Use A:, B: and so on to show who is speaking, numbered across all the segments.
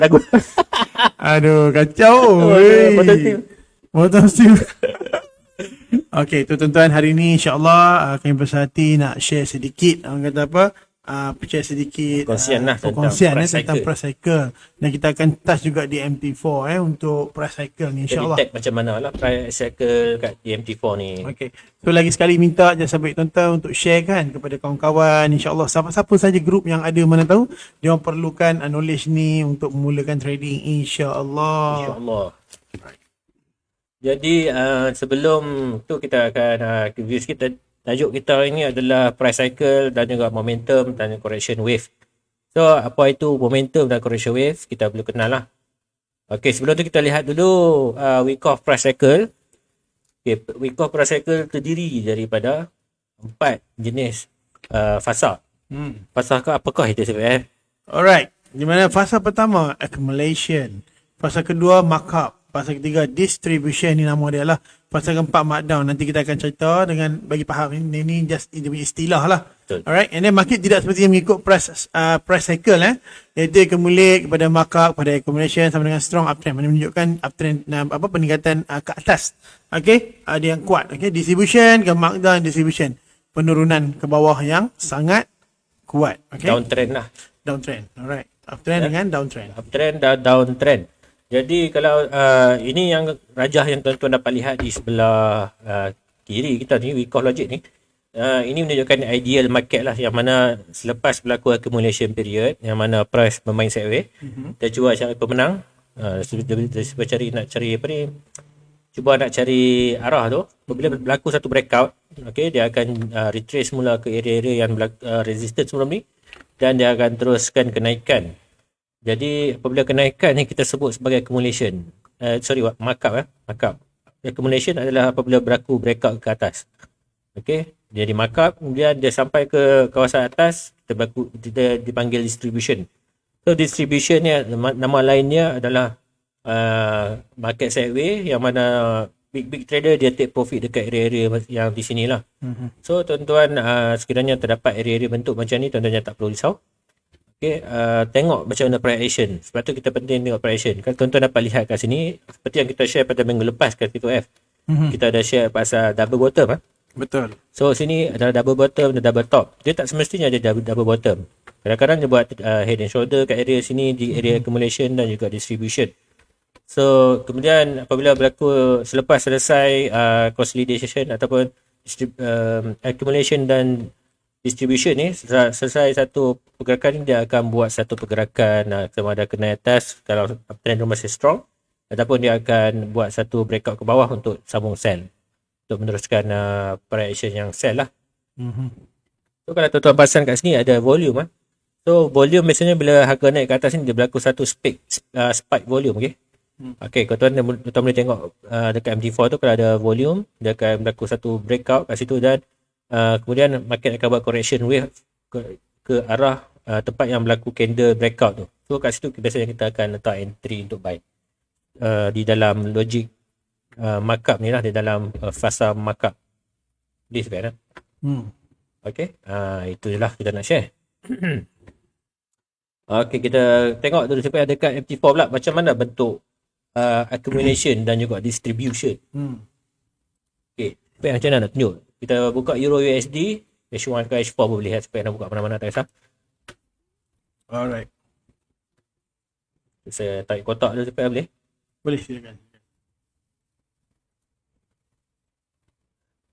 A: lagu.
B: Aduh, kacau. Motor Steel. Okey, tuan-tuan, hari ni insya-Allah kami berhati nak share sedikit, orang kata apa? Share sedikit
A: Perkongsian lah
B: perkongsian
A: tentang
B: tentang
A: price
B: Pricecycle. Dan kita akan touch juga di MT4 untuk Pricecycle ni
A: Jadi
B: insya-Allah.
A: tag macam mana lah Pricecycle kat DMT4 ni.
B: Okey. So lagi sekali minta je sampai tuan-tuan untuk share kan kepada kawan-kawan, insya-Allah siapa-siapa saja grup yang ada, mana tahu dia orang perlukan knowledge ni untuk memulakan trading insya-Allah.
A: InsyaAllah. Jadi sebelum tu kita akan review sikit. Tajuk kita hari ni adalah price cycle dan juga momentum dan correction wave. So apa itu momentum dan correction wave, kita perlu kenal lah. Okay, sebelum tu kita lihat dulu week of price cycle. Okay, week of price cycle terdiri daripada 4 jenis fasa. Fasa ke apakah itu sebenarnya?
B: Alright. Di mana fasa pertama accumulation, fasa kedua markup, fasa ketiga distribution, ni nama dia lah. Fasa keempat markdown. Nanti kita akan cerita dengan bagi faham ini just dia punya istilah lah.
A: Betul.
B: Alright. And then market tidak seperti mengikut price cycle iaitu accumulate kepada markup, kepada accumulation sama dengan strong uptrend. Mana menunjukkan uptrend peningkatan ke atas. Okey, ada yang kuat. Okey, distribution ke markdown, distribution, penurunan ke bawah yang sangat kuat. Okey.
A: Downtrend lah.
B: Downtrend. Alright. Uptrend dengan downtrend.
A: Uptrend dan downtrend. Jadi kalau ini yang rajah yang tuan-tuan dapat lihat di sebelah kiri kita ni, week of logic ni. Ini menunjukkan ideal market lah, yang mana selepas berlaku accumulation period, yang mana price bermain sideways, kita cuba cari pemenang. Cuba nak cari arah tu. Apabila berlaku satu breakout, okay, dia akan retrace mula ke area-area yang resistance sebelum ni, dan dia akan teruskan kenaikan. Jadi apabila kenaikan ni kita sebut sebagai accumulation. Markup. Markup. Accumulation adalah apabila berlaku breakout ke atas. Okey, jadi markup, kemudian dia sampai ke kawasan atas, kita dipanggil distribution. So distribution ni nama lainnya adalah market sideways, yang mana big trader dia take profit dekat area-area yang di sinilah. So tuan-tuan sekiranya terdapat area-area bentuk macam ni, tuan-tuan jangan tak perlu risau. Okay, tengok macam mana price action. Sebab tu kita penting tengok price action. Kalau tuan-tuan dapat lihat kat sini, seperti yang kita share pada minggu lepas kat T2F, kita ada share pasal double bottom.
B: Betul.
A: So sini ada double bottom dan double top. Dia tak semestinya ada double bottom. Kadang-kadang dia buat head and shoulder kat area sini, di area accumulation dan juga distribution. So kemudian apabila berlaku selepas selesai consolidation ataupun accumulation dan distribution ni, selesai satu pergerakan ni, dia akan buat satu pergerakan sama ada kena atas kalau uptrend masih strong, ataupun dia akan buat satu breakout ke bawah untuk sambung sell, untuk meneruskan price action yang sell lah. So kalau tuan-tuan perasan kat sini ada volume. So volume biasanya bila harga naik ke atas ni, dia berlaku satu spike volume. Okay, kalau tuan-tuan boleh tengok dekat MT4 tu, kalau ada volume, dia akan berlaku satu breakout kat situ, dan kemudian market akan buat correction wave ke arah tempat yang berlaku candle breakout tu. So kat situ biasanya kita akan letak entry untuk buy di dalam logic markup ni lah, di dalam fasa markup ni sebenarnya. Okay, itu je lah kita nak share. Okay, kita tengok dulu supaya dekat MT4 pula macam mana bentuk accumulation dan juga distribution. Okay, supaya macam mana nak tunjuk. Kita buka Euro USD, H1 ke H4 pun boleh, supaya nak buka mana-mana, tak kisah.
B: Alright.
A: Saya tarik kotak dulu supaya boleh.
B: Boleh, silakan.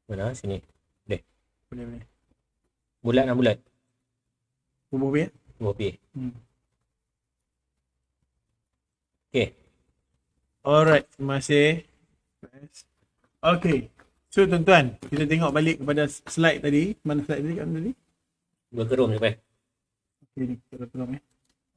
A: Mana? Sini. Boleh.
B: Boleh.
A: Bulat lah, bulat.
B: Bubuh ya?
A: Bubuh. Okay.
B: Alright, terima kasih. Okay. So tuan-tuan, kita tengok balik kepada slide tadi. Mana slide tadi kat tadi?
A: Bergerum supaya.
B: Okay, ni kita tolong ya.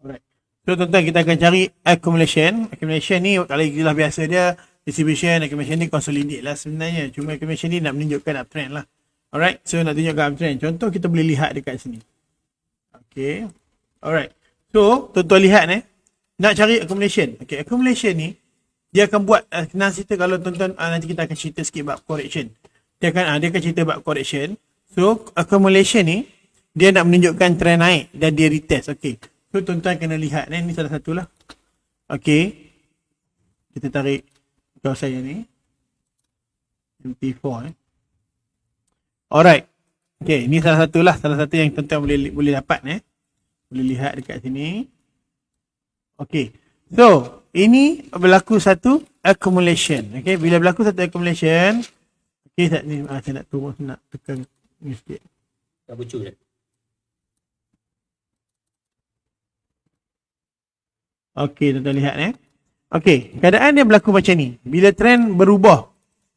B: Alright. So tuan-tuan, kita akan cari accumulation. Accumulation ni kalau istilah biasa dia distribution, accumulation ni consolidate lah sebenarnya. Cuma accumulation ni nak menunjukkan uptrend lah. Alright, so nak tunjukkan uptrend. Contoh kita boleh lihat dekat sini. Okay. Alright. So tuan-tuan lihat nak cari accumulation. Okay, accumulation ni dia akan buat kenal cerita kalau tuan-tuan nanti kita akan cerita sikit bab correction. Dia akan cerita bab correction. So accumulation ni dia nak menunjukkan trend naik dan dia retest. Okey. So tuan-tuan kena lihat ni salah satulah. Okey. Kita tarik kawasan yang ni. MT4 Alright. Okay, ni salah satu yang tuan-tuan boleh dapat boleh lihat dekat sini. Okay. So, ini berlaku satu accumulation. Okay, bila berlaku satu accumulation, okay, saya nak turun, nak tekan ni sikit.
A: Tak bucu je.
B: Okay, tuan-tuan lihat Okay, keadaan dia berlaku macam ni. Bila trend berubah,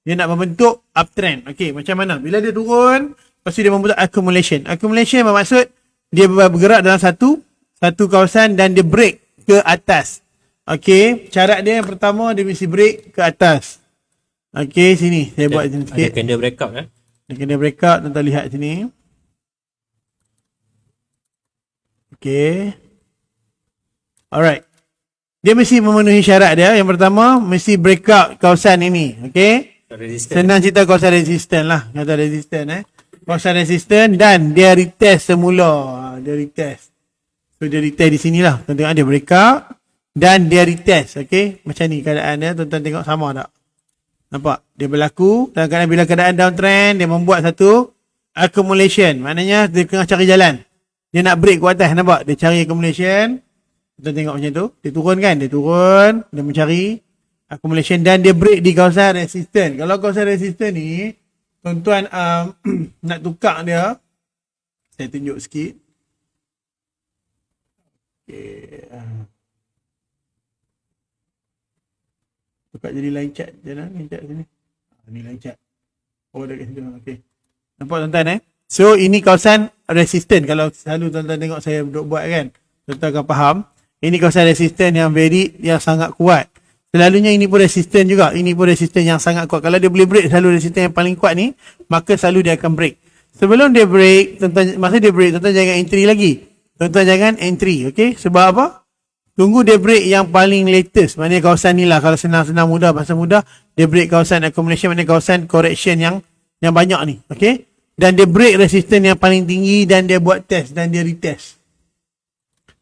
B: dia nak membentuk uptrend. Okay, macam mana? Bila dia turun, lepas tu dia membentuk accumulation. Accumulation bermaksud dia bergerak dalam satu kawasan dan dia break ke atas. Okay, syarat dia yang pertama dia mesti break ke atas. Okay, sini. Saya buat sini sikit.
A: Ada candle breakout
B: Dia kena breakout, tuan-tuan lihat sini. Okay. Alright. Dia mesti memenuhi syarat dia. Yang pertama, mesti breakout kawasan ini. Okay. Senang cerita kawasan resisten lah. Kata resisten Kawasan resisten dan dia retest semula. Dia retest. So dia retest di sini lah. Tuan tengok dia breakout dan dia retest. Okay. Macam ni keadaan dia. Tuan-tuan tengok sama tak? Nampak? Dia berlaku. Dan kadang bila keadaan downtrend, dia membuat satu accumulation. Maknanya dia tengah cari jalan. Dia nak break ke atas. Nampak? Dia cari accumulation. Kita tengok macam tu. Dia turun kan? Dia turun. Dia mencari accumulation dan dia break di kawasan resisten. Kalau kawasan resisten ni, tuan-tuan nak tukar dia. Saya tunjuk sikit. Okay. Tukar jadi line chart. Jangan line chart sini. Ni line chart. Oh, dah kat situ. Okay. Nampak tuan-tuan So, ini kawasan resisten. Kalau selalu tuan-tuan tengok saya buat kan. Tuan-tuan akan faham. Ini kawasan resisten yang sangat kuat. Selalunya ini pun resisten juga. Ini pun resisten yang sangat kuat. Kalau dia boleh break selalu resisten yang paling kuat ni, maka selalu dia akan break. Sebelum dia break, masa dia break, tuan-tuan jangan entry lagi. Tuan-tuan jangan entry. Okay? Sebab apa? Tunggu dia break yang paling latest. Maknanya kawasan ni lah. Kalau senang-senang mudah, bahasa mudah, dia break kawasan accumulation, maknanya kawasan correction yang banyak ni. Okay? Dan dia break resisten yang paling tinggi dan dia buat test dan dia retest.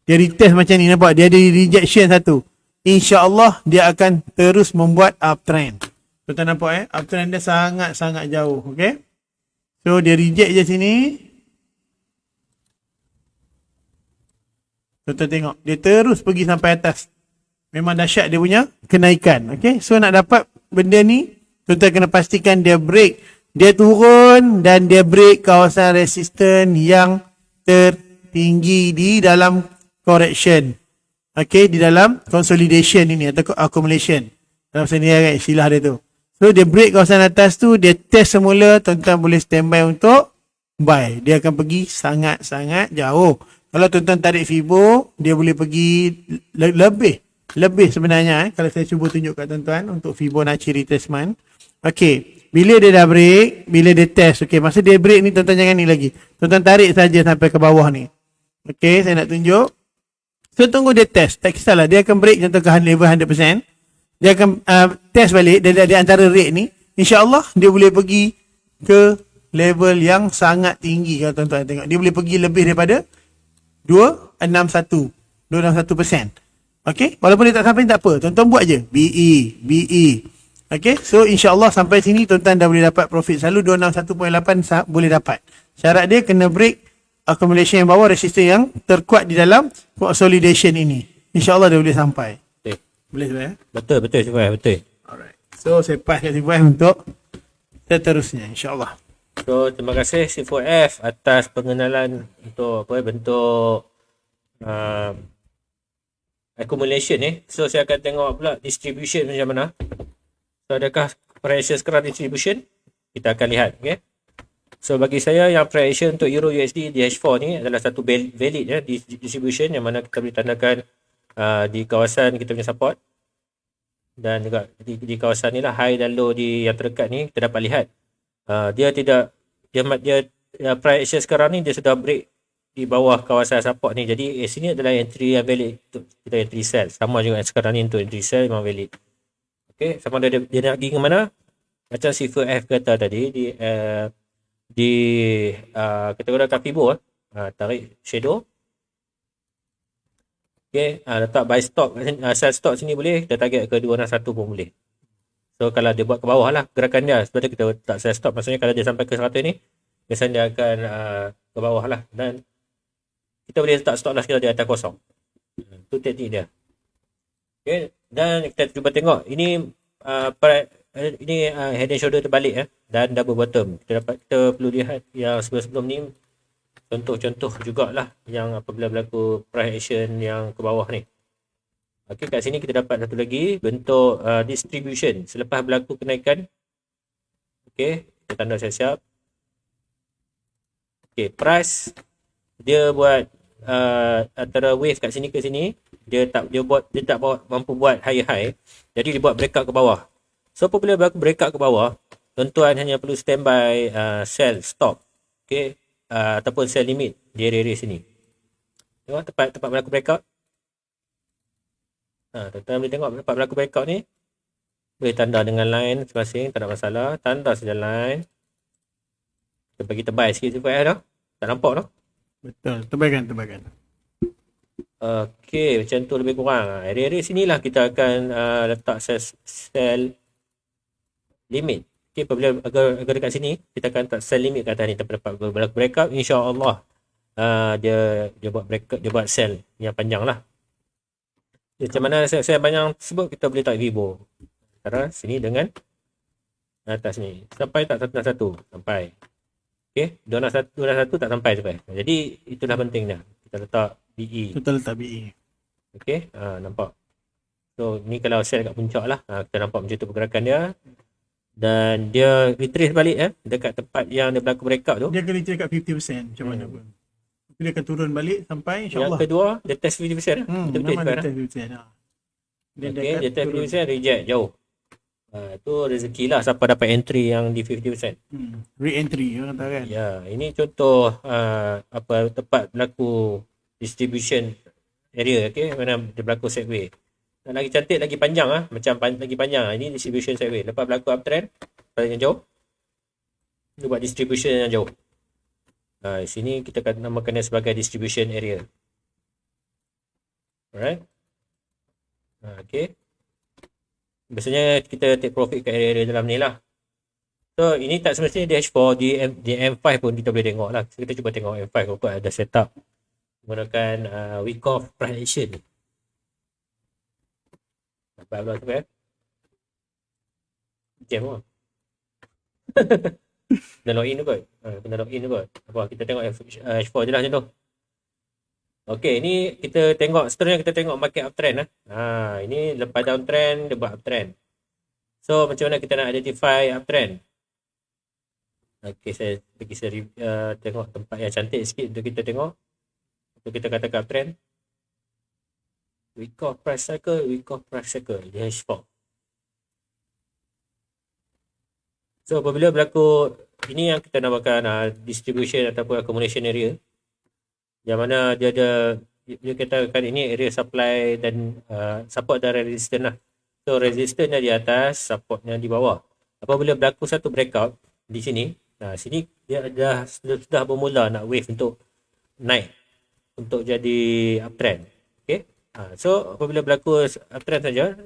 B: Dia retest macam ni, nampak? Dia ada rejection satu. InsyaAllah dia akan terus membuat uptrend. Tuan-tuan nampak Uptrend dia sangat-sangat jauh. Okay? So dia reject je sini. Tuan-tuan tengok. Dia terus pergi sampai atas. Memang dahsyat dia punya kenaikan. Okay? So nak dapat benda ni, tuan-tuan kena pastikan dia break. Dia turun dan dia break kawasan resisten yang tertinggi di dalam correction. Okay, di dalam consolidation ini atau accumulation. Dalam sini kan istilah dia tu. So dia break kawasan atas tu, dia test semula, tuan-tuan boleh standby untuk buy. Dia akan pergi sangat-sangat jauh. Kalau tuan-tuan tarik Fibo, dia boleh pergi lebih sebenarnya kalau saya cuba tunjuk kat tuan-tuan untuk Fibonacci retracement. Okay, bila dia dah break, bila dia test, okay, masa dia break ni tuan-tuan jangan ni lagi. Tuan-tuan tarik saja sampai ke bawah ni. Okay, saya nak tunjuk. So tunggu dia test. Tak kisahlah. Dia akan break contoh ke level 100%. Dia akan test balik. Dia antara rate ni. InsyaAllah dia boleh pergi ke level yang sangat tinggi. Kalau tuan-tuan tengok. Dia boleh pergi lebih daripada 261%. Okay. Walaupun dia tak sampai tak apa. Tuan-tuan buat je. BE. Okay. So insyaAllah sampai sini tuan-tuan dah boleh dapat profit. Selalu 261.8 boleh dapat. Syarat dia kena break accumulation yang bawah, resisten yang terkuat di dalam consolidation ini. InsyaAllah dia boleh sampai.
A: Okay.
B: Boleh tu
A: Betul Sifai, betul.
B: Alright. So saya pass kat Sifai untuk seterusnya insyaAllah.
A: So terima kasih C4F atas pengenalan untuk bentuk accumulation So saya akan tengok pula distribution macam mana. So adakah pressure sekarang distribution? Kita akan lihat, okay. So bagi saya yang price action untuk Euro USD DH4 ni adalah satu valid distribution yang mana kita boleh tandakan di kawasan kita punya support dan juga di kawasan ni lah high dan low yang terdekat ni kita dapat lihat dia price action sekarang ni dia sudah break di bawah kawasan support ni. Jadi sini adalah entry yang valid untuk kita entry sell. Sama juga sekarang ni untuk entry sell memang valid. Okay, sama ada dia nak pergi ke mana? Macam C4F kata tadi kita gunakan Fibo tarik shadow. Okay, letak buy stop kat sini, sell stop sini boleh, kita target ke 261 pun boleh. So kalau dia buat ke bawah lah gerakan dia, sebab tu kita letak sell stop, maksudnya kalau dia sampai ke 100 ni, biasanya dia akan ke bawah lah, dan kita boleh letak stop loss kalau dia atas kosong. Itu teknik dia. Okay, dan kita cuba tengok ini head and shoulder terbalik dan double bottom. Kita perlu lihat yang sebelum-sebelum ni, contoh-contoh jugalah yang apabila berlaku price action yang ke bawah ni. Okey, kat sini kita dapat satu lagi bentuk distribution selepas berlaku kenaikan. Okey, kita tanda siap-siap. Okey, price dia buat antara wave kat sini ke sini, dia tak mampu buat high. Jadi dia buat breakout ke bawah. So apabila berlaku breakout ke bawah, tuan-tuan hanya perlu standby sell stop. Okey, ataupun sell limit di area sini. Tengok tempat berlaku breakout. Tuan-tuan boleh tengok tempat berlaku breakout ni. Boleh tanda dengan line masing-masing, tak ada masalah. Tanda saja line. Kita bagi tebal sikit supaya dah. Tak nampak dah.
B: Betul, tebalkan.
A: Okey, macam tu lebih kurang. Area-area sinilah kita akan letak sell limit. Okey, apabila agar dekat sini, kita akan letak sell limit kat atas ni. Tempat berlaku breakout, insya-Allah dia buat sell yang panjang lah. Macam mana saya panjang tersebut, kita boleh tak Vibo antara sini dengan atas ni. Sampai tak 161? Sampai. Okey, 261 tak sampai. Jadi itulah pentingnya. Kita letak BE.
B: Kita letak BE.
A: Okey, nampak. So ni kalau sell kat puncak lah, kita nampak macam tu pergerakan dia. Dan dia retrace balik dekat tempat yang dia berlaku breakout tu.
B: Dia akan retrace kat 50% macam mana pun. Dia akan turun balik sampai insya-Allah.
A: Yang kedua, dia test 50%.
B: Betul-betul dia test 50%.
A: Okey, dia test 50% reject jauh. Tu rezeki lah siapa dapat entry yang di 50%.
B: Re-entry orang kata kan.
A: Ya, ini contoh tempat berlaku distribution area, okey, mana dia berlaku sideway. Dan lagi cantik, lagi panjang lagi panjang. Ini distribution sideway. Lepas berlaku uptrend yang jauh, dia buat distribution yang jauh. Di sini kita akan namakan dia sebagai distribution area. Alright. Okey. Biasanya kita take profit kat area-area dalam ni lah. So ini tak semestinya di H4, di M5 pun kita boleh tengok lah. Kita cuba tengok M5 apa ada setup menggunakan week off price action. Nampak pula tu jam pun. Dah login tu kot. Kena login tu kot. Kita tengok H4 je lah macam tu. Okey, ni kita tengok, seterusnya kita tengok market uptrend. Ini lepas downtrend, dia buat uptrend. So, macam mana kita nak identify uptrend? Okey, saya tengok tempat yang cantik sikit untuk kita tengok. Untuk kita katakan uptrend. Week off price cycle, di H4. So apabila berlaku, ini yang kita namakan distribution ataupun accumulation area, yang mana dia katakan ini area supply dan support dan resistance lah. So resistance di atas, supportnya di bawah. Apabila berlaku satu breakout di sini, sini dia sudah bermula nak wave untuk naik, untuk jadi uptrend. Okay. So apabila berlaku uptrend saja,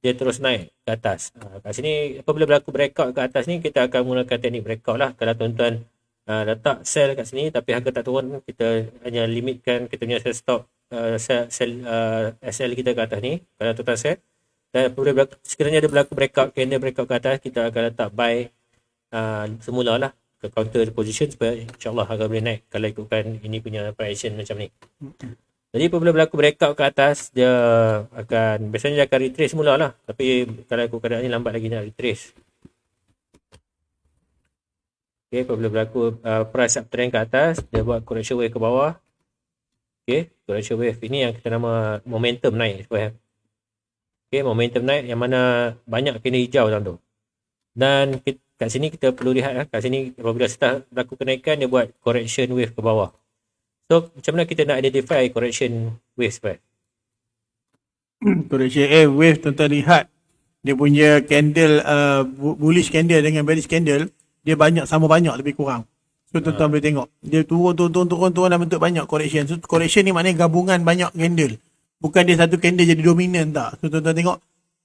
A: dia terus naik ke atas. Kat sini apabila berlaku breakout ke atas ni, kita akan menggunakan teknik breakout lah. Kalau tuan-tuan letak sell kat sini tapi harga tak turun, kita hanya limitkan kita punya sell stop, SL kita ke atas ni. Kalau tuan-tuan sell, dan apabila sekiranya dia berlaku candle breakout ke atas, kita akan letak buy semula lah ke counter position supaya insyaAllah harga boleh naik kalau ikutkan ini punya price action macam ni. Jadi apabila berlaku breakout ke atas, dia akan, biasanya dia akan retrace semula lah. Tapi kalau ikut keadaan ni lambat lagi nak retrace. Okay, apabila berlaku price uptrend ke atas, dia buat correction wave ke bawah. Okay, correction wave ini yang kita nama momentum naik. Okay, momentum naik yang mana banyak kena hijau dalam tu. Dan kat sini kita perlu lihat kat sini apabila start berlaku kenaikan, dia buat correction wave ke bawah. So, macam mana kita nak identify correction wave sebenarnya?
B: Correction wave, tuan-tuan lihat dia punya candle, bullish candle dengan bearish candle, dia sama banyak lebih kurang. So tuan-tuan boleh tengok. Dia turun dan bentuk banyak correction. So correction ni maknanya gabungan banyak candle. Bukan dia satu candle jadi dominan tak. So tuan-tuan tengok.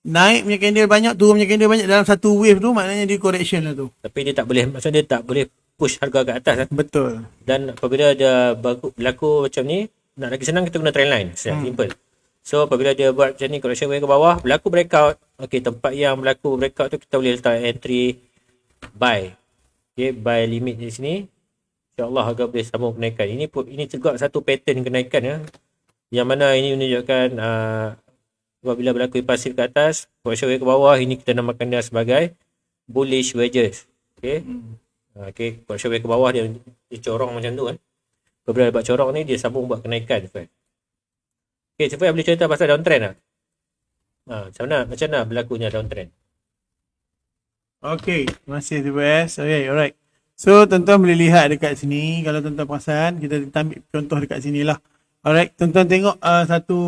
B: Naik punya candle banyak, turun punya candle banyak dalam satu wave tu maknanya dia correction lah tu.
A: Tapi dia tak boleh, maksudnya dia tak boleh push harga ke atas lah.
B: Betul.
A: Dan apabila dia berlaku macam ni, nak lagi senang kita guna trend line. Simple. So apabila dia buat macam ni, correction ke bawah, berlaku breakout. Okey, tempat yang berlaku breakout tu kita boleh letak entry buy. Okey, buy limit di sini. InsyaAllah harga boleh sambung kenaikan. Ini juga satu pattern kenaikan ya. Yang mana ini menunjukkan apabila berlaku impulsif ke atas, correction ke bawah, ini kita namakan dia sebagai bullish wedges. Okey. Okey, correction ke bawah dia corong macam tu kan. Apabila buat corong ni dia sambung buat kenaikan. Okey, Sifai boleh cerita pasal downtrend tak? Macam mana berlakunya downtrend?
B: Okay, terima kasih TPS. Okay, alright. So, tuan-tuan boleh lihat dekat sini. Kalau tuan-tuan perasan, kita ambil contoh dekat sini lah. Alright, tuan-tuan tengok satu,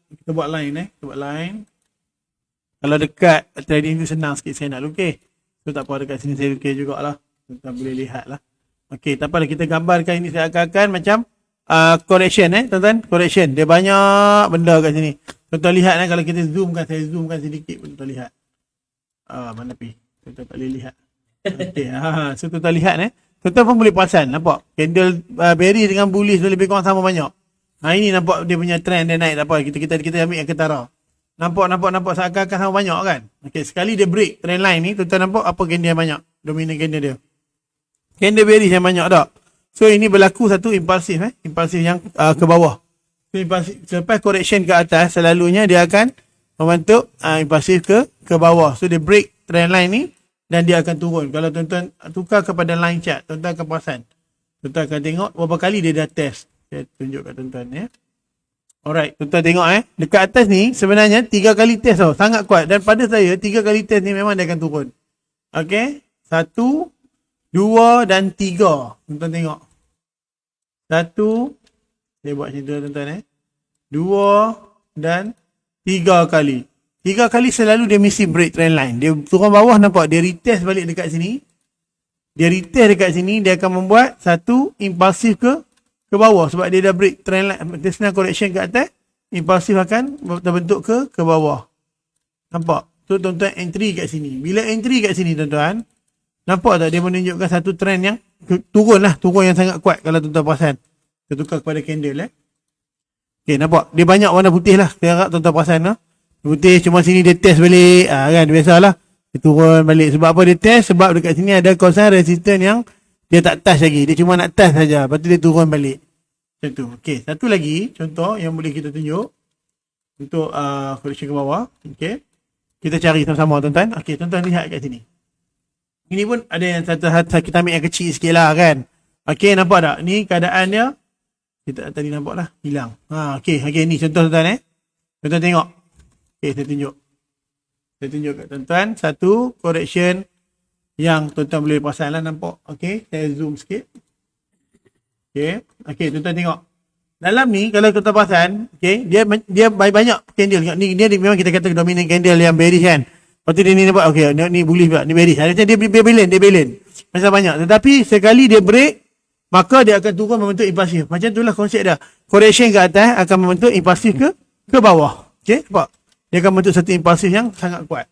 B: kita buat line kita buat line. Kalau dekat trading tu senang sikit saya nak lukis. So, tak apa dekat sini saya lukis jugalah. Tuan-tuan boleh lihat lah. Okay, tak apalah kita gambarkan ini seakan-akan macam correction tuan-tuan. Correction. Dia banyak benda kat sini. Tuan-tuan lihat kalau kita zoomkan, saya zoomkan sedikit pun tuan-tuan lihat. Mana pi? Tuan-tuan tak boleh lihat. Okay, so tuan-tuan lihat tuan-tuan pun boleh perasan, nampak? Candle bearish dengan bullish tu lebih kurang sama banyak. Ini nampak dia punya trend dia naik, tak apa. Kita ambil yang ketara. Nampak seakan-akan sama banyak kan? Okay, sekali dia break trend line ni, tuan-tuan nampak apa candle yang banyak? Dominan candle dia. Candle bearish yang banyak tak? So ini berlaku satu impulsif impulsif yang ke bawah. So impulsif, selepas correction ke atas, selalunya dia akan membentuk impulsif ke bawah. So dia break trend line ni dan dia akan turun. Kalau tuan-tuan tukar kepada line chart, tuan-tuan akan perasan. Tuan-tuan akan tengok berapa kali dia dah test. Saya tunjuk kat tuan-tuan ya. Alright, tuan-tuan tengok dekat atas ni sebenarnya 3 kali test tau. Sangat kuat. Dan pada saya 3 kali test ni memang dia akan turun. Okay. 1, 2 dan 3. Tuan-tuan tengok. 1. Saya buat macam tu tuan-tuan 2 dan 3 kali. 3 kali selalu dia mesti break trend line. Dia turun bawah nampak. Dia retest balik dekat sini. Dia retest dekat sini. Dia akan membuat satu impulsif ke bawah. Sebab dia dah break trend line. Dia senang correction ke atas. Impulsif akan terbentuk ke bawah. Nampak? So tuan-tuan entry kat sini. Bila entry kat sini tuan-tuan. Nampak tak dia menunjukkan satu trend yang turun lah. Turun yang sangat kuat kalau tuan-tuan perasan. Kita tukar kepada candle Okay, nampak? Dia banyak warna putih lah. Saya harap tuan-tuan perasan lah. Putih cuma sini dia test balik. Kan biasalah. Dia turun balik. Sebab apa dia test? Sebab dekat sini ada kawasan resisten yang dia tak touch lagi. Dia cuma nak touch saja. Lepas tu dia turun balik. Macam tu. Okay. Satu lagi contoh yang boleh kita tunjuk. Untuk correction ke bawah. Okay. Kita cari sama-sama tuan-tuan. Okay. Tuan-tuan lihat kat sini. Ini pun ada yang satu kita ambil yang kecil sikit lah kan. Okay. Nampak tak? Ni keadaan dia. Kita tadi nampak lah. Hilang. Okay. Okay. Ni contoh tuan-tuan Tuan-tuan tengok. Okay, saya tunjuk. Saya tunjuk kat tuan-tuan. Satu correction yang tuan-tuan boleh perasan lah nampak. Okay, saya zoom sikit. Okay, tuan-tuan tengok. Dalam ni, kalau tuan-tuan perasan, okay, dia banyak candle. Ni dia memang kita kata dominant candle yang bearish kan. Lepas tu dia ni nampak, okay, ni bullish pula, ni bearish. Macam dia balance. Macam banyak. Tetapi sekali dia break, maka dia akan turun membentuk impulsif. Macam itulah konsep dia. Correction ke atas akan membentuk impulsif ke bawah. Okay, nampak? Dia akan bentuk satu impulsif yang sangat kuat.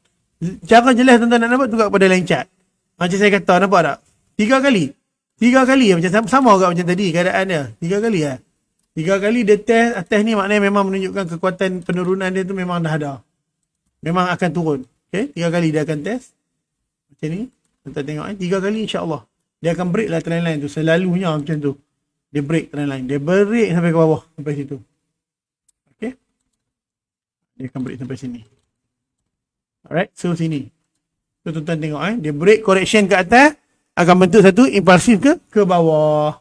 B: Cara jelas tuan-tuan nak nampak tukar kepada line chart. Macam saya kata, nampak tak? 3 kali. 3 kali macam sama juga macam tadi keadaan dia. 3 kali 3 kali dia test atas ni maknanya memang menunjukkan kekuatan penurunan dia tu memang dah ada. Memang akan turun. Okay? 3 kali dia akan test. Macam ni. Tuan-tuan tengok 3 kali insyaAllah. Dia akan break lah trend line tu. Selalunya macam tu. Dia break trend line. Dia break sampai ke bawah. Sampai situ. Dia akan break sampai sini. Alright, so sini. So tuan-tuan tengok dia break correction ke atas akan bentuk satu impulsif ke bawah.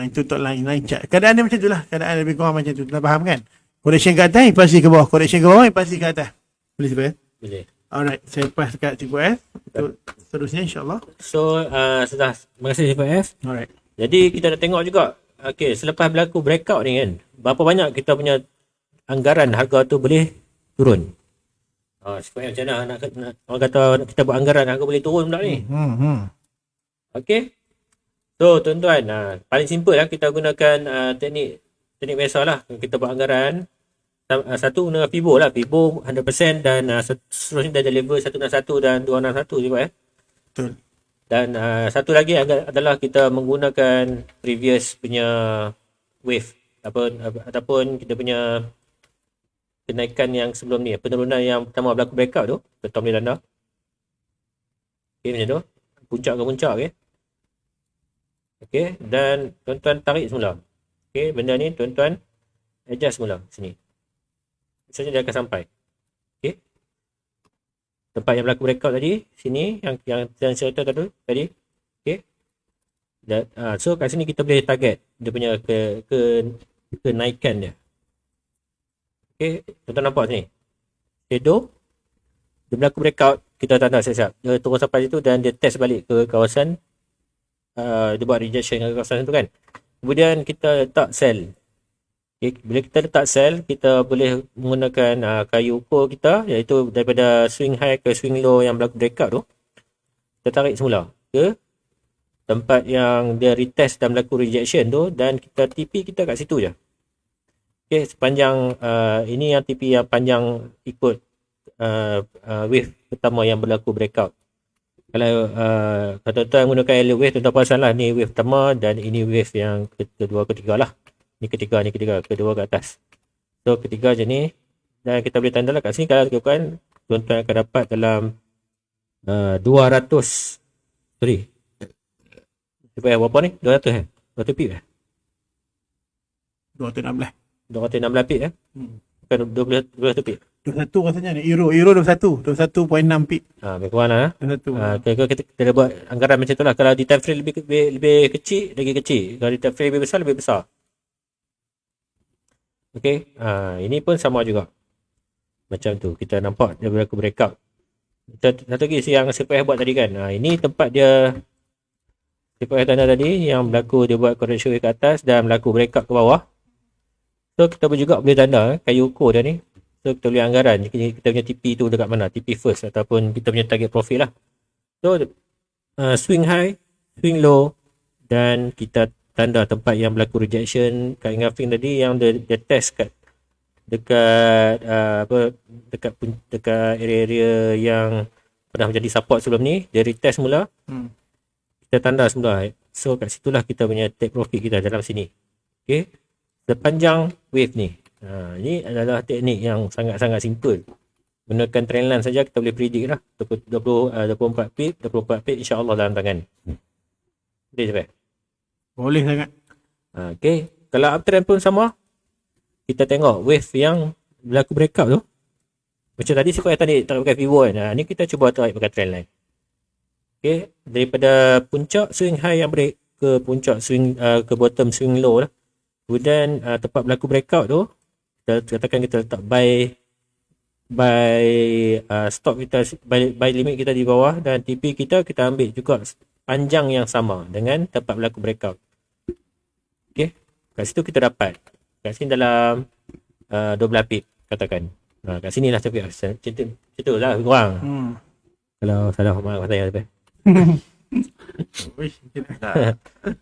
B: Itu untuk line chart. Keadaan dia macam itulah. Keadaan lebih kurang macam tu. Tuan faham kan? Correction ke atas, impulsif ke bawah. Correction ke bawah, impulsif ke atas. Boleh sebab
A: Boleh.
B: Alright, saya pass dekat Cikgu F untuk seterusnya insyaAllah.
A: So, sudah. Terima kasih Cikgu F.
B: Alright.
A: Jadi kita nak tengok juga. Okay, selepas berlaku breakout ni kan, berapa banyak kita punya anggaran harga tu boleh turun. Supaya macam mana nak orang kata kita buat anggaran harga boleh turun pula ni. Okey. So tuan-tuan, paling simple lah kita gunakan teknik biasa lah. Kita buat anggaran. Satu guna FIBO lah. FIBO 100% dan seterusnya dah level 161 dan 261 juga
B: Betul.
A: Dan satu lagi adalah kita menggunakan previous punya wave ataupun kita punya kenaikan yang sebelum ni. Penurunan yang pertama berlaku breakout tu. Tuan boleh tanda. Okay, macam tu. Puncak ke puncak, okay. Okay, dan tuan-tuan tarik semula. Okay, benda ni tuan-tuan adjust semula sini. Misalnya dia akan sampai. Okay. Tempat yang berlaku breakout tadi, sini yang saya cerita tadi. Okay. Dan, so kat sini kita boleh target dia punya kenaikan dia. Okay, tuan-tuan nampak sini. Shadow, dia berlaku breakout, kita tanda siap-siap. Dia turun sampai situ dan dia test balik ke kawasan. Dia buat rejection ke kawasan tu kan. Kemudian kita letak sell. Okay, bila kita letak sell, kita boleh menggunakan kayu ukur kita, iaitu daripada swing high ke swing low yang berlaku breakout tu. Kita tarik semula ke tempat yang dia retest dan berlaku rejection tu, dan kita TP kita kat situ je. Okay, sepanjang ini yang TP yang panjang ikut wave pertama yang berlaku breakout. Kalau tuan-tuan menggunakan area wave, tuan-tuan perasan lah, ni wave pertama dan ini wave yang kedua, ketiga lah. Ni ketiga, kedua ke atas. So ketiga je ni, dan kita boleh tanda lah kat sini. Kalau tuan-tuan akan dapat dalam 200, sorry, berapa ni? 200 200 pip
B: 216.
A: 216 pip bukan 200 pip.
B: 21 rasanya ni. Euro 21. 21.6 pip.
A: Lebih kurang lah.
B: 21.
A: Kita buat anggaran macam tu lah. Kalau di time frame lebih kecil, lagi kecil. Kalau di time frame lebih besar. Okay. Ini pun sama juga. Macam tu. Kita nampak dia berlaku breakout. Satu lagi yang saya buat tadi kan. Ini tempat dia, saya tanda tadi, yang berlaku dia buat correction ke atas dan berlaku breakout ke bawah. So kita juga boleh tanda kayu ukur dia ni. So kita boleh anggaran kita punya TP tu dekat mana, TP first ataupun kita punya target profit lah. So swing high, swing low, dan kita tanda tempat yang berlaku rejection kat engulfing tadi, yang dia test dekat area-area yang pernah menjadi support sebelum ni, dia retest mula. Kita tanda semula. So kat situlah kita punya take profit kita dalam sini. Okay, sepanjang wave ni. Ini adalah teknik yang sangat-sangat simple. Gunakan trendline saja kita boleh predict lah. 24 pip insya-Allah dalam tangan. Boleh sampai?
B: Boleh sangat.
A: Okay. Kalau uptrend pun sama. Kita tengok wave yang berlaku breakout tu. Macam tadi saya tadi tak pakai FIBO kan. Ni kita cuba tarik pakai trendline. Okay. Daripada puncak swing high yang break ke puncak swing ke bottom swing low lah. Kemudian tempat berlaku breakout tu, kita katakan kita letak buy stop kita, buy limit kita di bawah, dan TP kita ambil juga panjang yang sama dengan tempat berlaku breakout. Okay, kat situ kita dapat kat sini dalam 12 pip katakan. Kat sini lah tapi macam tu lah kurang. Kalau salah maaf saya tapi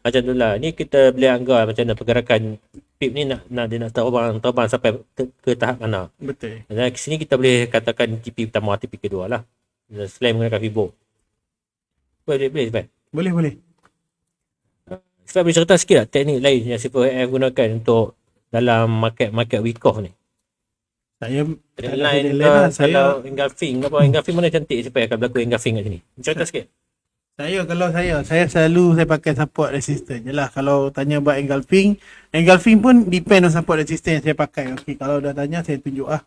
A: macam tu lah. Ni kita boleh anggar macam mana pergerakan pip ni nak terbang sampai ke tahap mana.
B: Betul.
A: Dan sini kita boleh katakan TP pertama, TP kedua lah. Selain menggunakan FIBO. Boleh. Saya boleh cerita sikit lah teknik lain yang CFF gunakan untuk dalam market week off ni.
B: Saya
A: trendline kalau engulfing mana cantik supaya akan berlaku engulfing kat sini. Cerita sikit.
B: Saya selalu pakai support resistance je lah. Kalau tanya buat engulfing pun depend on support resistance yang saya pakai. Okay, kalau dah tanya saya tunjuk lah.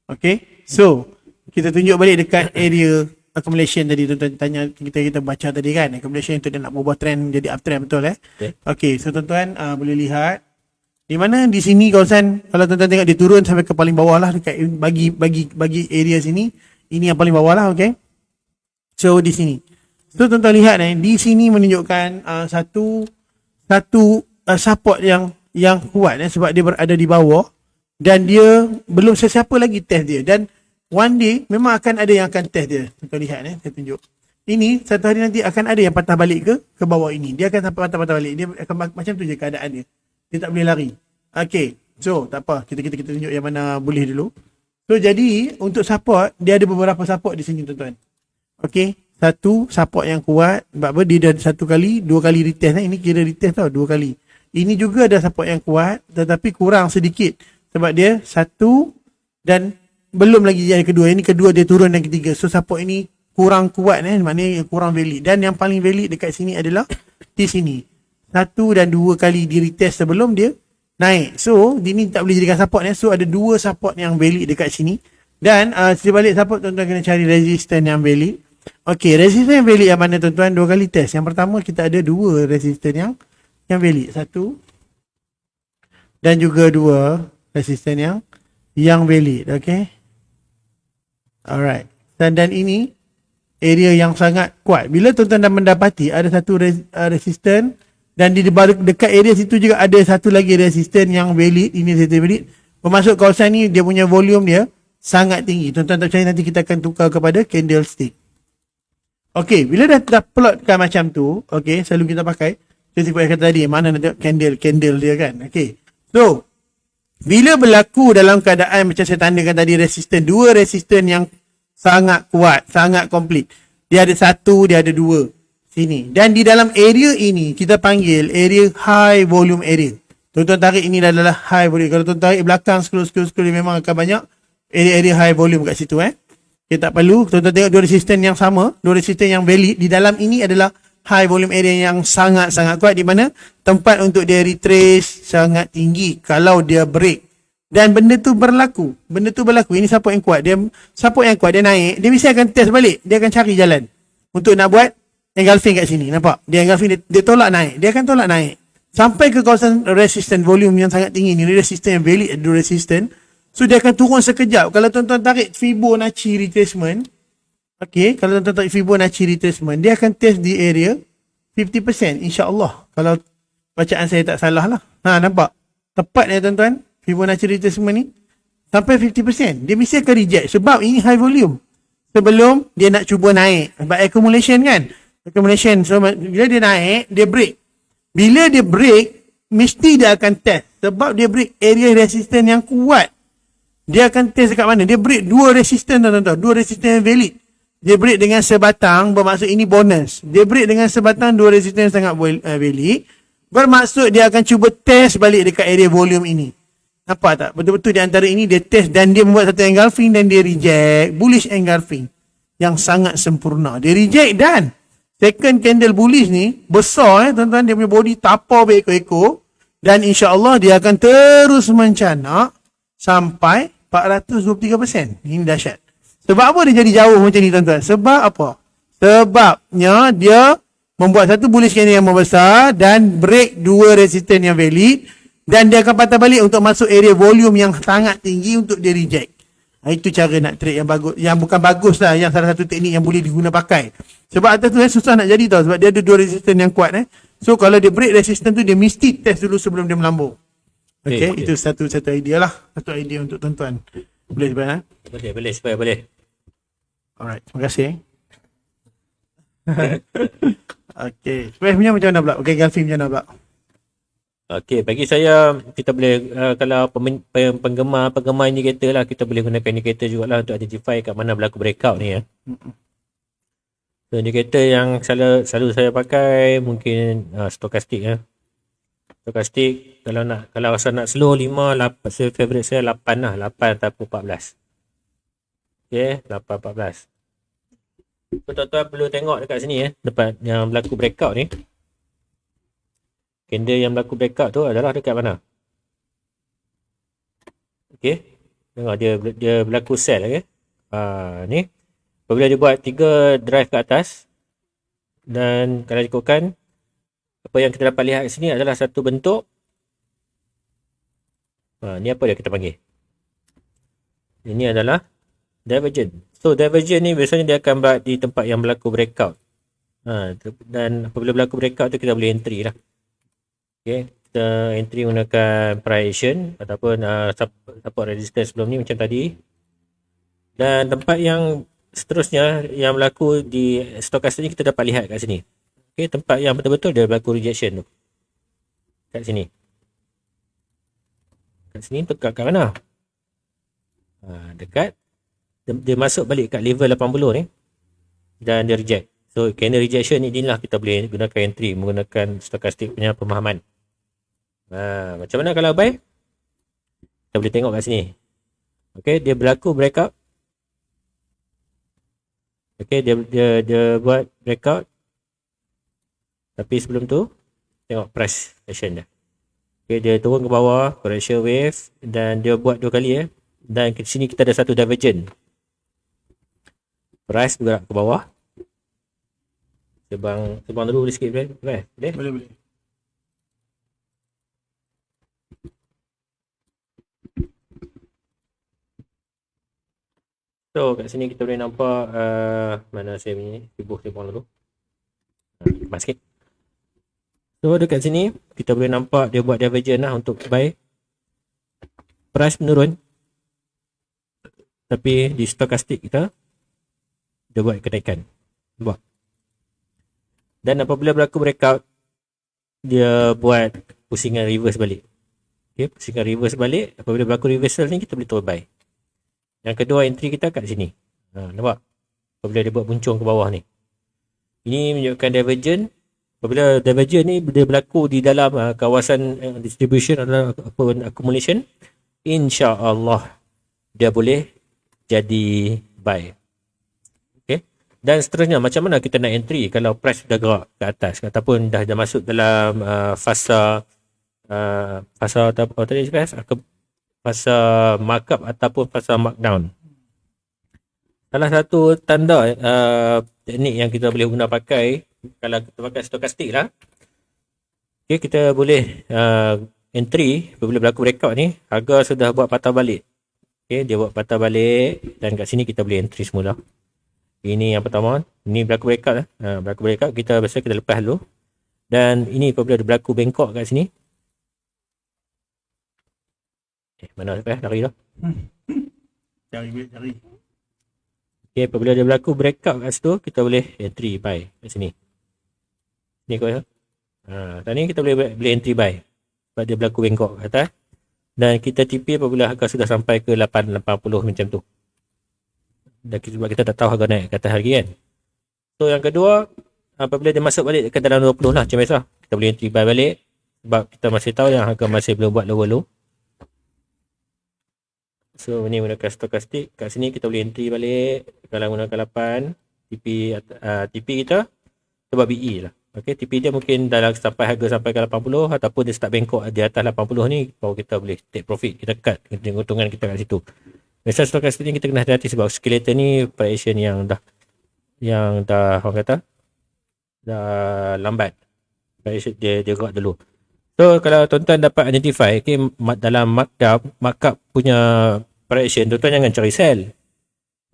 B: Okay, so kita tunjuk balik dekat area accumulation tadi tuan-tuan tanya, kita baca tadi kan, accumulation tu dia nak berubah trend jadi uptrend, betul Okay, so tuan-tuan boleh lihat di mana di sini kawasan, kalau tuan-tuan tengok dia turun sampai ke paling bawah lah dekat bagi area sini. Ini yang paling bawah lah. Okay, so di sini, so tuan-tuan lihat di sini menunjukkan satu support yang kuat sebab dia berada di bawah dan dia belum sesiapa lagi test dia, dan one day memang akan ada yang akan test dia. Tuan-tuan lihat saya tunjuk. ini satu hari nanti akan ada yang patah balik ke bawah ini. Dia akan sampai patah balik. Dia akan macam tu je keadaan dia. Dia tak boleh lari. Okay. So, tak apa. Kita tunjuk yang mana boleh dulu. So, jadi untuk support, dia ada beberapa support di sini tuan-tuan. Okay. Satu support yang kuat. Sebab apa? Dia dah satu kali, dua kali retest. Ini kira retest tau, dua kali. Ini juga ada support yang kuat, tetapi kurang sedikit. Sebab dia satu dan belum lagi yang kedua. Ini kedua dia turun dan ketiga. So support ini kurang kuat, maknanya kurang valid. Dan yang paling valid dekat sini adalah di sini. Satu dan dua kali di retest sebelum dia naik. So ini tak boleh jadikan support. So ada dua support yang valid dekat sini. Dan sebalik support tuan-tuan kena cari resistance yang valid. Okey, resistance yang valid yang mana tuan-tuan? Dua kali test. Yang pertama kita ada dua resistance yang valid. Satu dan juga dua resistance yang valid. Okey. Alright. Dan ini area yang sangat kuat. Bila tuan-tuan dah mendapati ada satu resistance dan di dekat area situ juga ada satu lagi resistance yang valid. Ini resistance valid. Bermaksud kawasan ni dia punya volume dia sangat tinggi. Tuan-tuan tak percaya, nanti kita akan tukar kepada candlestick. Okey, bila dah plotkan macam tu, okey, selalu kita pakai seperti yang kata tadi, mana nak tengok candle dia kan. Okey. So, bila berlaku dalam keadaan macam saya tandakan tadi resisten, dua resisten yang sangat kuat, sangat komplit. Dia ada satu, dia ada dua. Sini. Dan di dalam area ini, kita panggil area high volume area. Tuan-tuan tarik ini adalah high volume. Kalau tuan tarik belakang, scroll, memang akan banyak area-area high volume kat situ. Kita tak perlu. Tuan-tuan tengok dua resisten yang sama, dua resisten yang valid. Di dalam ini adalah high volume area yang sangat-sangat kuat, di mana tempat untuk dia retrace sangat tinggi kalau dia break. Dan benda tu berlaku. Ini support yang kuat. Dia naik. Dia mesti akan test balik. Dia akan cari jalan untuk nak buat engulfing kat sini. Nampak? Dia engulfing, dia tolak naik. Dia akan tolak naik. Sampai ke kawasan resistance volume yang sangat tinggi ni. Resistance yang valid ada resistance. So dia akan turun sekejap. Kalau tuan-tuan tarik Fibonacci retracement. Okay. Kalau tuan-tuan tarik Fibonacci retracement. Dia akan test di area 50%. InsyaAllah. Kalau bacaan saya tak salah lah. Nampak? Tepat ya tuan-tuan. Fibonacci retracement ni. Sampai 50%. Dia mesti akan reject. Sebab ini high volume. Sebelum dia nak cuba naik. Sebab accumulation kan. Accumulation. So bila dia naik, dia break. Bila dia break, mesti dia akan test. Sebab dia break area resistance yang kuat. Dia akan test dekat mana? Dia break dua resistance tuan-tuan. Dua resistance yang valid. Dia break dengan sebatang, bermaksud ini bonus. Dia break dengan sebatang dua resistance sangat valid. Bermaksud dia akan cuba test balik dekat area volume ini. Nampak tak? Betul-betul di antara ini dia test dan dia membuat satu engulfing dan dia reject. Bullish engulfing yang sangat sempurna. Dia reject dan second candle bullish ni besar tuan-tuan. Dia punya body tapau berekor-ekor. Dan insyaAllah dia akan terus mencanak sampai 423%. Ini dahsyat. Sebab apa dia jadi jauh macam ni tuan-tuan? Sebab apa? Sebabnya dia membuat satu bullish candle yang membesar dan break dua resistance yang valid. Dan dia akan patah balik untuk masuk area volume yang sangat tinggi untuk dia reject. Itu cara nak trade yang bagus. Yang bukan bagus lah. Yang salah satu teknik yang boleh diguna pakai. Sebab atas tu susah nak jadi tau. Sebab dia ada dua resistance yang kuat. So kalau dia break resistance tu, dia mesti test dulu sebelum dia melambung. Okay. Itu satu idea lah. Satu idea untuk tuan-tuan. Boleh sebenarnya?
A: Boleh supaya boleh.
B: Alright. Terima kasih. Okay. Supaya punya macam mana pula? Okay, Galfi macam mana pula?
A: Okey, bagi saya kita boleh kalau penggemar indikator lah, kita boleh gunakan indikator jugalah untuk identify kat mana berlaku breakout ni ya. So, indikator yang selalu saya pakai mungkin stokastik ya. Stokastik kalau rasa nak slow 5, favorite saya 8 lah, 8 ataupun 14. Okey, 8 14. So, tuan-tuan perlu tengok dekat sini ya, depan yang berlaku breakout ni. Candle yang berlaku breakout tu adalah dekat mana? Okey. Tengok dia berlaku sell okey. Ni. Apabila dia buat 3 drive ke atas dan kalau ikutkan apa yang kita dapat lihat kat sini adalah satu bentuk ni apa dia kita panggil? Ini adalah divergent. So divergent ni biasanya dia akan berada di tempat yang berlaku breakout. Dan apabila berlaku breakout tu kita boleh entry lah. Okay, kita entry menggunakan price action ataupun support resistance sebelum ni macam tadi. Dan tempat yang seterusnya yang berlaku di stokastik ni kita dapat lihat kat sini. Okay, tempat yang betul-betul dia berlaku rejection tu. Kat sini. Kat sini tu kat mana? Dekat dia masuk balik kat level 80 ni dan dia reject. So candle rejection ni inilah kita boleh gunakan entry menggunakan stokastik punya pemahaman. Macam mana kalau buy? Kita boleh tengok kat sini. Okay, dia berlaku breakout. Okay, dia buat breakout. Tapi sebelum tu tengok price action dia. Okay, dia turun ke bawah, correction wave, dan dia buat 2 kali dan di sini kita ada satu divergent. Price bergerak ke bawah. Sebang dulu boleh sikit boleh?
B: Boleh.
A: So kat sini kita boleh nampak mana saya punya ni, sibuk dulu. Lepas sikit. So dekat sini kita boleh nampak dia buat divergent lah untuk buy. Price menurun. Tapi di stokastik kita dia buat kenaikan. Nampak? Dan apabila berlaku breakout, dia buat pusingan reverse balik. Okay, pusingan reverse balik. Apabila berlaku reversal ni kita boleh terus buy. Yang kedua entry kita kat sini. Nampak? Apabila dia buat buncung ke bawah ni. Ini menunjukkan divergent. Apabila divergent ni dia berlaku di dalam kawasan distribution atau accumulation, insya-Allah dia boleh jadi buy. Okay. Dan seterusnya macam mana kita nak entry kalau price dah gerak ke atas ataupun dah masuk dalam fasa fasa markup ataupun fasa markdown. Salah satu tanda teknik yang kita boleh guna pakai kalau kita pakai stokastik lah. Okay, kita boleh entry apabila berlaku breakout ni, harga sudah buat patah balik. Okay, dia buat patah balik dan kat sini kita boleh entry semula. Ini yang pertama. Ini berlaku breakout. Berlaku breakout kita biasa kita lepas dulu. Dan ini apabila dia berlaku bengkok kat sini. Mana lepas? Lari dah.
B: Cari.
A: Okay, apabila dia berlaku breakout kat situ, kita boleh entry buy kat sini. Ni kau ya. Tadi kita boleh entry buy. Sebab dia berlaku bengkok kat atas. Dan kita TP apabila harga sudah sampai ke 880 macam tu. Dan sebab kita tak tahu harga naik ke atas hari kan. So yang kedua, apabila dia masuk balik ke dalam 20 lah macam biasa. Kita boleh entry buy balik. Sebab kita masih tahu yang harga masih belum buat lower low. So ni menggunakan stokastik. Kat sini kita boleh entry balik. Kalau menggunakan 8 TP kita buat BE lah. Okay, TP dia mungkin dalam harga sampai ke 80 ataupun dia start bengkok di atas 80 ni baru kita boleh take profit. Kita cut keuntungan kita kat situ. Biasa stokastik ni kita kena hati-hati sebab skeleton ni prediction yang dah orang kata dah lambat. Prediction dia gerak dulu. So kalau tuan-tuan dapat identify dalam markup punya prediction, tuan-tuan jangan cari sell.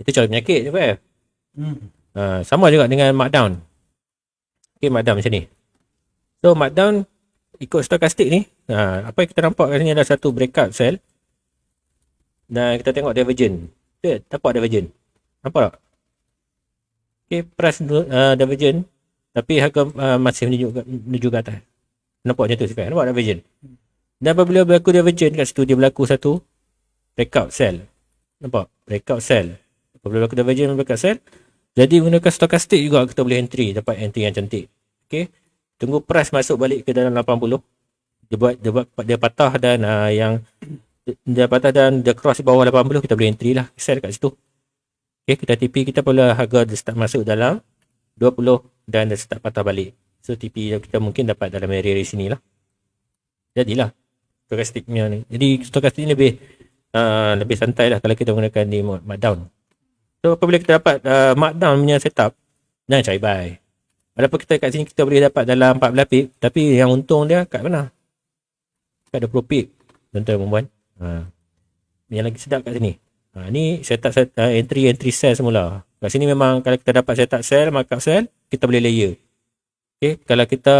A: Itu cari penyakit je apa? Sama juga dengan markdown. Markdown macam ni. So markdown ikut stokastik ni, apa yang kita nampak kat sini adalah satu breakout sell. Dan kita tengok divergent. Nampak divergent? Nampak tak? Price divergent tapi harga masih menuju ke atas. Nampak macam tu Sifat? Nampak divergent? Dan apabila berlaku divergent kat situ, dia berlaku satu breakout sell. Nampak? Breakout sell. Apabila berlaku divergent, breakout sell. Jadi menggunakan stokastik juga kita boleh entry, dapat entry yang cantik. Okay. Tunggu price masuk balik ke dalam 80. Dia patah dan dia patah dan dia cross di bawah 80, kita boleh entry lah. Sell kat situ. Okay, kita TP kita pula harga dia start masuk dalam 20 dan dia start patah balik. So TP kita mungkin dapat dalam area di sini lah. Jadilah stokastiknya ni. Jadi stokastik ni lebih santai lah kalau kita menggunakan di markdown. So apabila kita dapat markdown punya setup, jangan cari buy. Walaupun kita kat sini kita boleh dapat dalam 14 pip, tapi yang untung dia kat mana? Kat 20 pip. Tuan-tuan dan puan. Yang lagi sedap kat sini. Ni setup entry sell semula. Kat sini memang kalau kita dapat setup sell, markup sell, kita boleh layer. Okay, kalau kita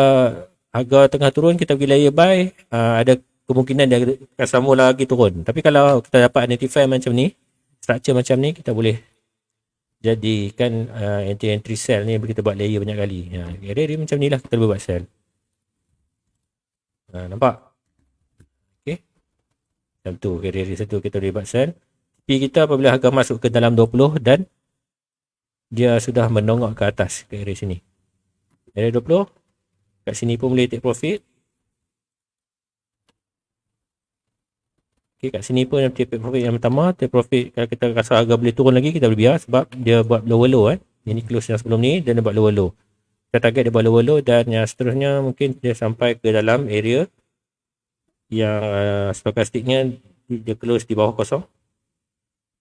A: harga tengah turun, kita pergi layer buy, ada kemungkinan dia akan sambung lagi turun. Tapi kalau kita dapat identify macam ni, structure macam ni, kita boleh jadikan entry sell ni kita buat layer banyak kali. Area macam ni lah kita boleh buat sell. Nampak? Okay. Macam tu, area satu kita boleh buat sell. Tapi kita apabila harga masuk ke dalam 20 dan dia sudah menongak ke atas ke area sini. Area 20, kat sini pun boleh take profit. Okay, kat sini pun take profit yang pertama, take profit kalau kita rasa harga boleh turun lagi, kita boleh biar sebab dia buat lower low. Ini close yang sebelum ni dan dia buat lower low. Kita target dia buat lower low dan yang seterusnya mungkin dia sampai ke dalam area yang stokastiknya dia close di bawah kosong.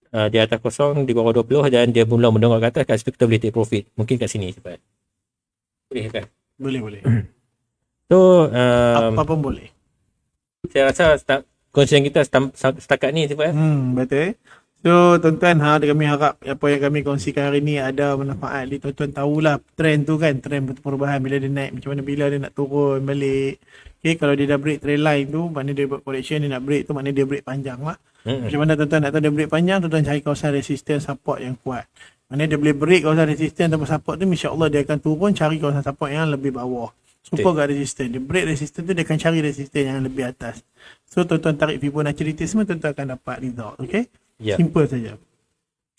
A: Di atas kosong, di bawah 20 dan dia mula mendongak ke atas, kat situ kita boleh take profit. Mungkin kat sini cepat. Boleh kan?
B: Boleh.
A: So,
B: Apa pun boleh.
A: saya rasa konsisten kita setakat ni cepat.
B: Betul. So tuan-tuan, kami harap apa yang kami kongsikan hari ni ada manfaat. Tuan-tuan tahulah trend tu kan, trend perubahan bila dia naik, macam mana bila dia nak turun balik. Okay, kalau dia dah break trend line tu, maknanya dia buat correction, dia nak break tu maknanya dia break panjang lah. Macam mana tuan-tuan nak tahu dia break panjang, tuan-tuan cari kawasan resistance support yang kuat. Maknanya dia boleh break kawasan resistance atau support tu, insya-Allah dia akan turun cari kawasan support yang lebih bawah. Super kat resistance. Dia break resistance tu, dia akan cari resistance yang lebih atas. So tuan-tuan tarik Fibonacci retracement, tuan-tuan akan dapat result. Okay? Simple saja.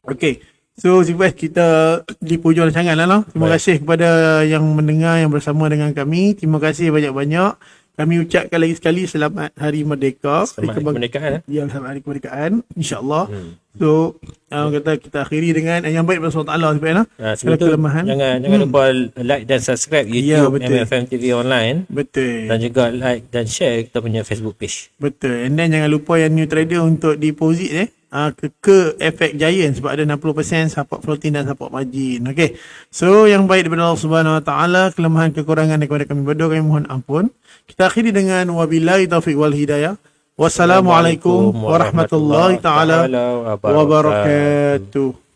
B: Okay. So Zibas, kita di hujung rancangan lah. Terima kasih kepada yang mendengar, yang bersama dengan kami. Terima kasih banyak-banyak. Kami ucapkan lagi sekali selamat Hari Merdeka.
A: Selamat Hari Kemerdekaan.
B: Ya, selamat Hari Kemerdekaan. InsyaAllah. So, kita akhiri dengan yang baik daripada Allah SWT.
A: Sebelum tu, jangan lupa like dan subscribe YouTube MFM TV Online.
B: Betul.
A: Dan juga like dan share kita punya Facebook page.
B: Betul. And then jangan lupa yang new trader untuk deposit ke efek Giant sebab ada 60% support floating dan support margin. Okay. So, yang baik daripada Allah SWT, kelemahan kekurangan daripada kami berdua, kami mohon ampun. Kita akhiri dengan wabillahi taufiq wal hidayah. Wassalamualaikum warahmatullahi taala wabarakatuh.